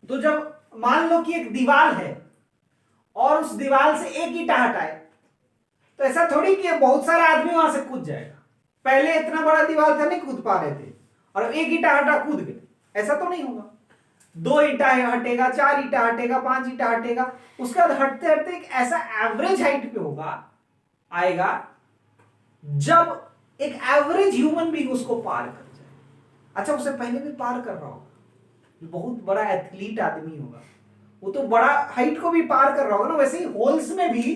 तो जब मान लो कि एक दीवार है और उस दीवार से एक ईंटा हटाए, तो ऐसा थोड़ी कि बहुत सारा आदमी वहां से कूद जाएगा। पहले इतना बड़ा दीवार था, नहीं कूद पा रहे थे, और एक ईंटा हटा कूद गए, ऐसा तो नहीं होगा। 2 ईंटा हटेगा, 4 ईंटा हटेगा, 5 ईंटा हटेगा, उसके बाद हटते हटते एक ऐसा एवरेज हाइट पे होगा आएगा जब एक एवरेज ह्यूमन बीइंग उसको पार कर जाए। अच्छा, उसे पहले भी पार कर रहा होगा, बहुत बड़ा एथलीट आदमी होगा, वो तो बड़ा हाइट को भी पार कर रहा होगा ना। वैसे ही होल्स में भी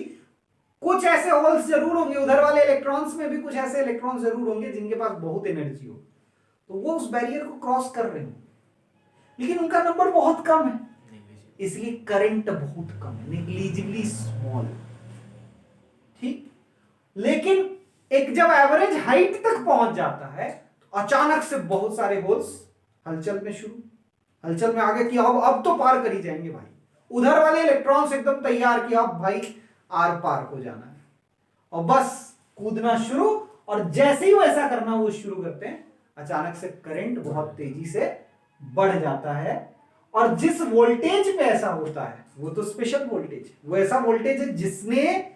कुछ ऐसे होल्स जरूर होंगे, उधर वाले इलेक्ट्रॉन्स में भी कुछ ऐसे इलेक्ट्रॉन्स जरूर होंगे जिनके पास बहुत एनर्जी हो, तो वो उस बैरियर को क्रॉस कर रहे हैं, लेकिन उनका नंबर बहुत कम है, इसलिए करंट बहुत कम है, नेग्लिजिबली स्मॉल। ठीक, लेकिन एक जब एवरेज हाइट तक पहुंच जाता है तो अचानक से बहुत सारे होल्स हलचल में शुरू, हलचल में आगे कि अब तो पार कर ही जाएंगे भाई, उधर वाले इलेक्ट्रॉन्स एकदम तैयार कि अब भाई आर पार को जाना है, और बस कूदना शुरू। और जैसे ही वो ऐसा करना वो शुरू करते हैं, अचानक से करंट बहुत तेजी से बढ़ जाता है, और जिस वोल्टेज पे ऐसा होता है वो तो स्पेशल वोल्टेज, वो ऐसा वोल्टेज है जिसने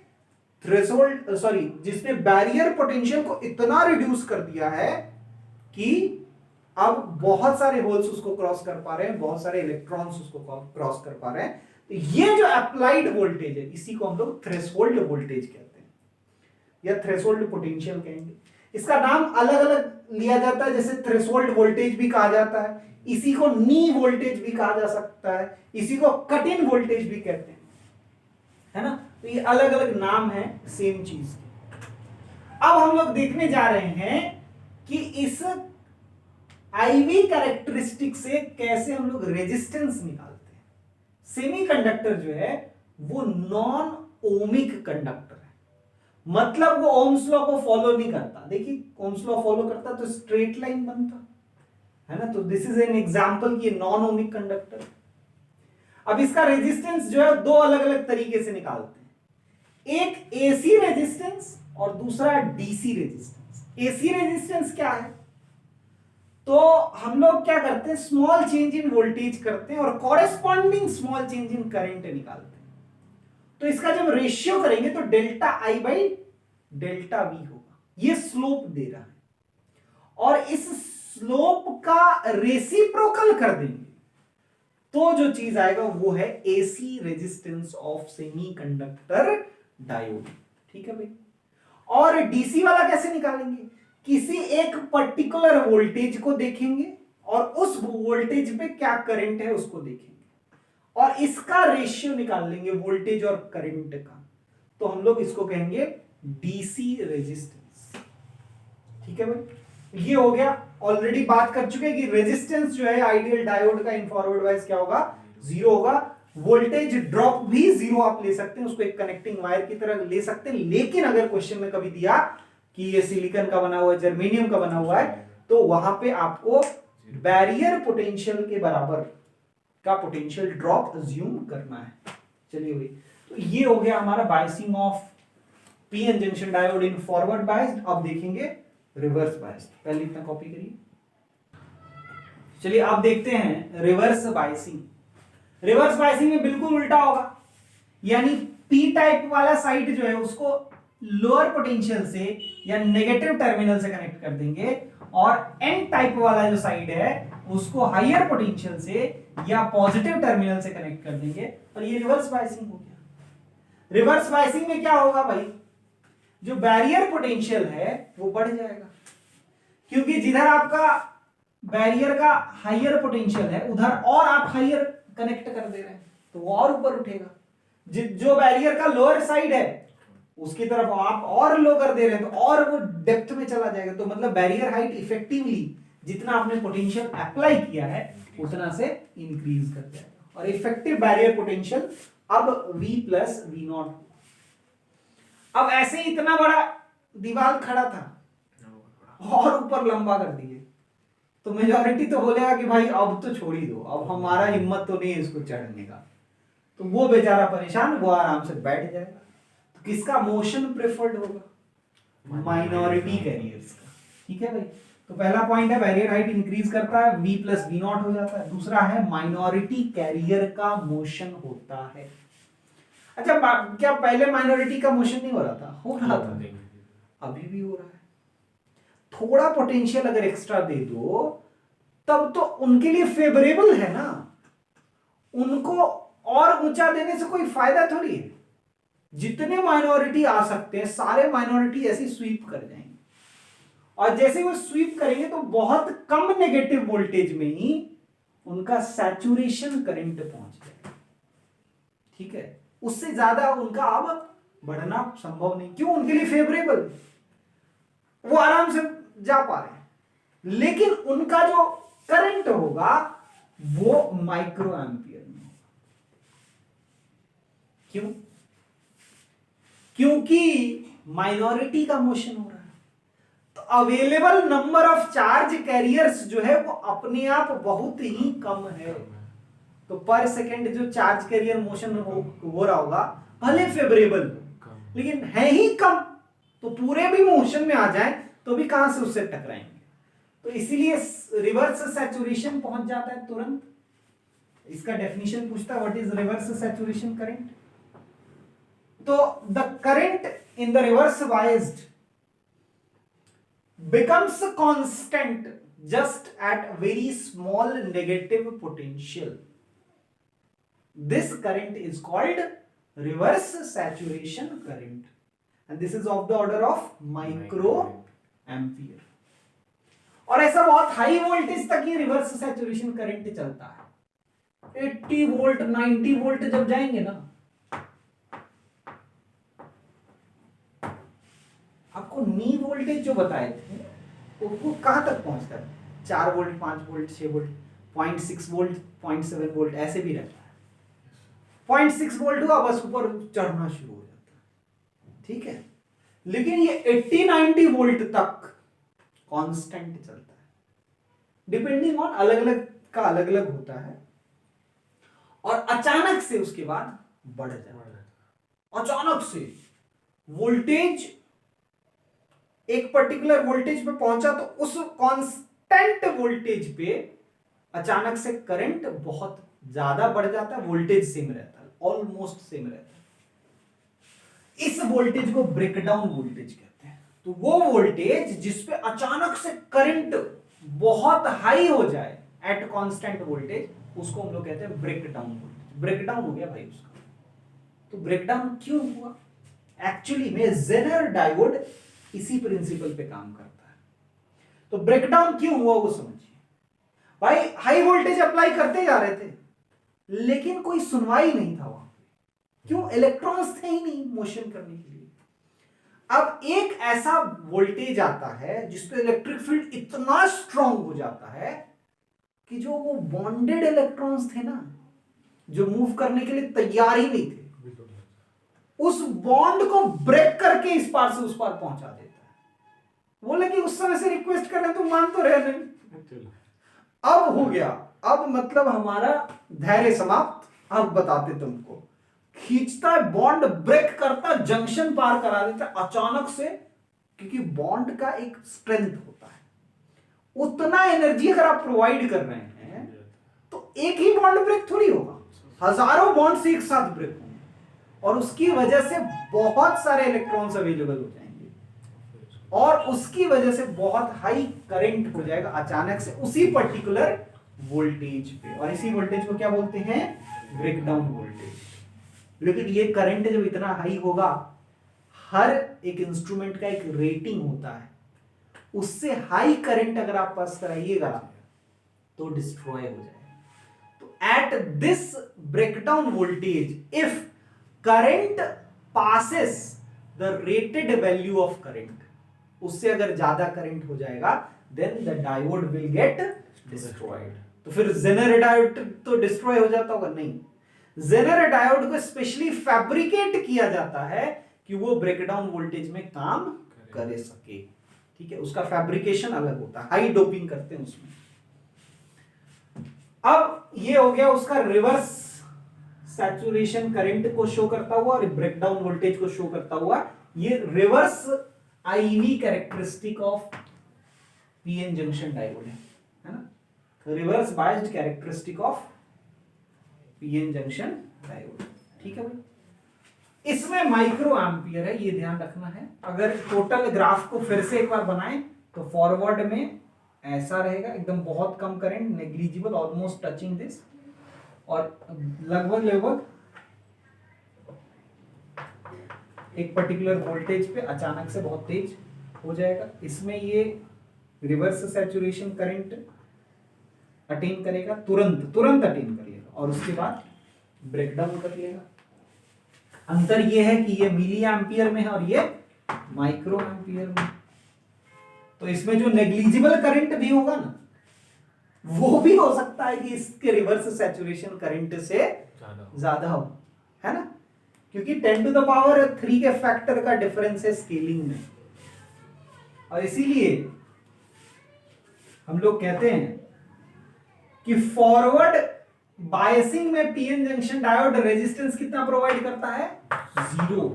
थ्रेशोल्ड जिसने बैरियर पोटेंशियल को इतना रिड्यूस कर दिया है कि अब बहुत सारे होल्स उसको क्रॉस कर पा रहे हैं, बहुत सारे इलेक्ट्रॉन्स उसको क्रॉस कर पा रहे हैं। तो ये जो अप्लाइड वोल्टेज है, इसी को हम लोग थ्रेशोल्ड वोल्टेज कहते हैं या थ्रेशोल्ड पोटेंशियल कहेंगे। इसका नाम अलग अलग लिया जाता है, जैसे थ्रेशोल्ड वोल्टेज भी कहा जाता है, इसी को नी वोल्टेज भी कहा जा सकता है, इसी को कट इन वोल्टेज भी कहते हैं, है ना। तो ये अलग अलग नाम है सेम चीज के। अब हम लोग देखने जा रहे हैं कि इस आईवी कैरेक्टरिस्टिक से कैसे हम लोग रेजिस्टेंस निकालते हैं। सेमीकंडक्टर जो है वो नॉन ओमिक कंडक्टर है, मतलब वो ओम्स लॉ को फॉलो नहीं करता। देखिए, ओम्स लॉ फॉलो करता तो स्ट्रेट लाइन बनता, है ना। तो दिस इज एन एग्जांपल कि नॉन ओमिक कंडक्टर। अब इसका रेजिस्टेंस जो है दो अलग अलग तरीके से निकालते हैं, एक एसी रेजिस्टेंस और दूसरा डीसी रेजिस्टेंस। एसी रेजिस्टेंस क्या है, तो हम लोग क्या करते हैं, स्मॉल चेंज इन वोल्टेज करते हैं और corresponding small change in current निकालते हैं। तो इसका जब रेशियो करेंगे तो delta I by delta we होगा, ये स्लोप दे रहा है, और इस स्लोप का रेसिप्रोकल कर देंगे तो जो चीज आएगा वो है AC resistance of semiconductor diode. ठीक है भाई। और डीसी वाला कैसे निकालेंगे, किसी एक पर्टिकुलर वोल्टेज को देखेंगे और उस वोल्टेज पे क्या करंट है उसको देखेंगे और इसका रेशियो निकाल लेंगे वोल्टेज और करंट का, तो हम लोग इसको कहेंगे डीसी रेजिस्टेंस। ठीक है भाई, ये हो गया। ऑलरेडी बात कर चुके हैं कि रेजिस्टेंस जो है आइडियल डायोड का इन फॉरवर्ड वाइज क्या होगा, 0 होगा। वोल्टेज ड्रॉप भी 0 आप ले सकते हैं, उसको एक कनेक्टिंग वायर की तरह ले सकते हैं, लेकिन अगर क्वेश्चन में कभी दिया कि ये सिलिकॉन का बना हुआ है, जर्मेनियम का बना हुआ है, तो वहां पे आपको बैरियर पोटेंशियल के बराबर का पोटेंशियल ड्रॉप अज्यूम करना है। चलिए भाई, तो ये हो गया हमारा biasing of PN junction diode in forward biased. अब देखेंगे रिवर्स बायस्ड, पहले इतना कॉपी करिए। चलिए अब देखते हैं रिवर्स बायसिंग। रिवर्स बायसिंग में बिल्कुल उल्टा होगा, यानी पी टाइप वाला साइड जो है उसको लोअर पोटेंशियल से या नेगेटिव टर्मिनल से कनेक्ट कर देंगे, और एन टाइप वाला जो साइड है उसको हायर पोटेंशियल से या पॉजिटिव टर्मिनल से कनेक्ट कर देंगे, और ये रिवर्स बायसिंग हो गया। रिवर्स बायसिंग में क्या होगा भाई, जो बैरियर पोटेंशियल है वो बढ़ जाएगा, क्योंकि जिधर आपका बैरियर का हायर पोटेंशियल है उधर और आप हायर कनेक्ट कर दे रहे हैं तो वो और ऊपर उठेगा। जो बैरियर का लोअर साइड है उसकी तरफ आप और लो कर दे रहे हैं तो और वो डेप्थ में चला जाएगा। तो मतलब बैरियर हाइट इफेक्टिवली जितना आपने पोटेंशियल अप्लाई किया है उतना से इंक्रीज कर जाएगा, और इफेक्टिव बैरियर पोटेंशियल अब V प्लस वी नॉट। अब ऐसे ही इतना बड़ा दीवार खड़ा था और ऊपर लंबा कर दिए, तो मेजॉरिटी तो बोलेगा कि भाई अब तो छोड़ ही दो, अब हमारा हिम्मत तो नहीं है इसको चढ़ने का, तो वो बेचारा परेशान, वो आराम से बैठ जाएगा। तो किसका मोशन प्रेफर्ड होगा, माइनॉरिटी कैरियर्स का। ठीक है भाई, तो पहला पॉइंट है बैरियर हाइट इंक्रीज करता है, v प्लस वी नॉट हो जाता है। दूसरा है माइनॉरिटी कैरियर का मोशन होता है। अच्छा, क्या पहले माइनॉरिटी का मोशन नहीं हो रहा था? हो रहा था, अभी भी हो रहा है। थोड़ा पोटेंशियल अगर एक्स्ट्रा दे दो तब तो उनके लिए फेवरेबल है ना, उनको और ऊंचा देने से कोई फायदा थोड़ी है। जितने माइनॉरिटी आ सकते हैं सारे माइनॉरिटी ऐसी स्वीप कर जाएंगे, और जैसे वो स्वीप करेंगे तो बहुत कम नेगेटिव वोल्टेज में ही उनका सैचुरेशन करंट पहुंच जाएगा। ठीक है, उससे ज्यादा उनका अब बढ़ना संभव नहीं। क्यों? उनके लिए फेवरेबल, वो आराम से जा पा रहे हैं। लेकिन उनका जो करंट होगा वो माइक्रो एम्पियर में होगा। क्यों? क्योंकि माइनॉरिटी का मोशन हो रहा है, तो available number of charge carriers जो है वो अपने आप बहुत ही कम है। तो पर सेकेंड जो चार्ज कैरियर मोशन हो रहा होगा भले फेवरेबल लेकिन है ही कम, तो पूरे भी मोशन में आ जाए तो भी कहां से उससे टकराएंगे। तो इसीलिए रिवर्स सैचुरेशन पहुंच जाता है तुरंत। इसका डेफिनेशन पूछता है what is reverse saturation current. तो the current in the reverse biased becomes constant just at very small negative potential. This current is called reverse saturation current, and this is of the order of micro ampere. और ऐसा बहुत high voltage तक ये reverse saturation current चलता है। 80 volt 90 volt जब जाएंगे ना, आपको नी वोल्टेज जो बताए थे वो कहां तक पहुंचता है? 4 volt 5 volt 6 volt 0.6 volt 0.7 volt ऐसे भी रहता है। 0.6 वोल्ट हुआ बस ऊपर चढ़ना शुरू हो जाता है। ठीक है, लेकिन ये 80-90 वोल्ट तक कांस्टेंट चलता है, डिपेंडिंग ऑन अलग अलग का अलग अलग होता है। और अचानक से उसके बाद बढ़ जाता है। अचानक से वोल्टेज एक पर्टिकुलर वोल्टेज पे पहुंचा तो उस कांस्टेंट वोल्टेज पे अचानक से करंट बहुत ज्यादा बढ़ जाता है, वोल्टेज सेम रहता है, ऑलमोस्ट सेम रहता है। इस वोल्टेज को ब्रेकडाउन वोल्टेज कहते हैं। तो वो वोल्टेज जिसपे अचानक से करंट बहुत हाई हो जाए एट कांस्टेंट वोल्टेज, उसको हम लोग कहते हैं ब्रेकडाउन वोल्टेज। ब्रेकडाउन हो गया भाई उसका। तो ब्रेकडाउन क्यों हुआ? एक्चुअली में जेनर डायोड इसी प्रिंसिपल पे काम करता है। तो ब्रेकडाउन क्यों हुआ वो समझिए। भाई हाई वोल्टेज अप्लाई करते जा रहे थे लेकिन कोई सुनवाई नहीं था वहां पे। क्यों? इलेक्ट्रॉन्स थे ही नहीं मोशन करने के लिए। अब एक ऐसा वोल्टेज आता है जिसपे इलेक्ट्रिक फील्ड इतना स्ट्रांग हो जाता है कि जो वो बॉन्डेड इलेक्ट्रॉन्स थे ना, जो मूव करने के लिए तैयार ही नहीं थे, उस बॉन्ड को ब्रेक करके इस पार से उस पार पहुंचा देता है। बोले कि उस समय से रिक्वेस्ट कर रहे तुम मान तो रहे नहीं। अब हो गया, अब मतलब हमारा धैर्य समाप्त। अब बताते तुमको। खींचता है बॉन्ड, ब्रेक करता, जंक्शन पार करा देता अचानक से, क्योंकि बॉन्ड का एक स्ट्रेंथ होता है। उतना एनर्जी अगर आप प्रोवाइड कर रहे हैं तो एक ही बॉन्ड ब्रेक थोड़ी होगा, हजारों बॉन्ड्स एक साथ ब्रेक होंगे और उसकी वजह से बहुत सारे इलेक्ट्रॉन्स अवेलेबल हो जाएंगे और उसकी वजह से बहुत हाई करंट हो जाएगा अचानक से उसी पर्टिकुलर वोल्टेज पे। और इसी वोल्टेज को क्या बोलते हैं? Breakdown voltage. लेकिन ये करंट जब इतना हाई होगा, हर एक इंस्ट्रूमेंट का एक रेटिंग होता है, उससे हाई करंट अगर आप पास कराइएगा तो डिस्ट्रॉय हो जाएगा। तो at this breakdown voltage if current passes the rated value of current, उससे अगर ज्यादा करंट हो जाएगा then the diode will get destroyed. तो फिर जेनर डायोड तो डिस्ट्रॉय हो जाता होगा? नहीं, जेनर डायोड को स्पेशली फैब्रिकेट किया जाता है कि वो ब्रेकडाउन वोल्टेज में काम कर सके। ठीक है, उसका फैब्रिकेशन अलग होता है, हाई डोपिंग करते हैं उसमें। अब ये हो गया उसका रिवर्स सैचुरेशन करंट को शो करता हुआ और ब्रेकडाउन वोल्टेज को शो करता हुआ। ये reverse IV characteristic of PN junction diode है ना। तो reverse biased characteristic of PN junction diode, ठीक है भाई। इसमें माइक्रो एम्पियर है, ये ध्यान रखना है। अगर टोटल ग्राफ को फिर से एक बार बनाएं तो फॉरवर्ड में ऐसा रहेगा, एकदम बहुत कम current, negligible, almost touching this, और लगभग लगभग एक पर्टिकुलर वोल्टेज पे अचानक से बहुत तेज हो जाएगा। इसमें ये रिवर्स सैचुरेशन करंट अटेन करेगा, तुरंत तुरंत अटेन करेगा, और उसके बाद ब्रेकडाउन कर लेगा। अंतर ये है कि ये मिली एम्पियर में है और ये माइक्रो एम्पियर में। तो इसमें जो नेग्लिजिबल करंट भी होगा ना, वो भी हो सकता है कि इसके रिवर्स सैचुरेशन करंट से ज्यादा हो, है ना, क्योंकि 10⁻³ के फैक्टर का डिफरेंस है स्केलिंग में। और इसीलिए हम लोग कहते हैं कि फॉरवर्ड बायसिंग में पीएन जंक्शन डायोड रेजिस्टेंस कितना प्रोवाइड करता है? 0,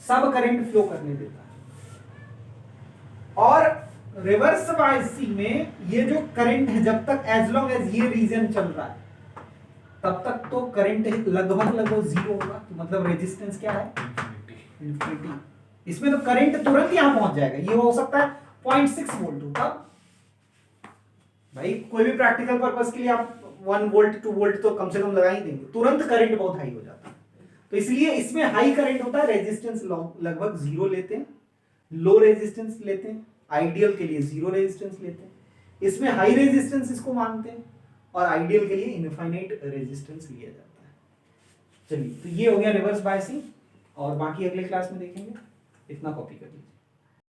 सब करंट फ्लो करने देता है। और रिवर्स बायसिंग में ये जो करंट है, जब तक एज लॉन्ग एज ये रीजन चल रहा है तब तक तो करंट लगभग लगभग 0 होगा। तो मतलब रेजिस्टेंस क्या है? इंफिनिटी। इसमें तो करंट तुरंत यहां पहुंच जाएगा। ये हो सकता है 0.6 वोल्ट हो, तब भाई कोई भी प्रैक्टिकल पर्पस के लिए आप 1 वोल्ट 2 वोल्ट तो कम से कम लगा ही देंगे, तुरंत करंट बहुत हाई हो जाता है। तो इसलिए इसमें हाई करंट होता है, रेजिस्टेंस लगभग 0 लेते हैं, लो रेजिस्टेंस लेते हैं, आइडियल के लिए 0 रेजिस्टेंस लेते हैं। इसमें हाई रेजिस्टेंस इसको मानते हैं, और आइडियल के लिए इनफाइनाइट रेजिस्टेंस लिया जाता है। चलिए, तो ये हो गया रिवर्स बायसिंग, और बाकी अगले क्लास में देखेंगे। इतना कॉपी कर लीजिए।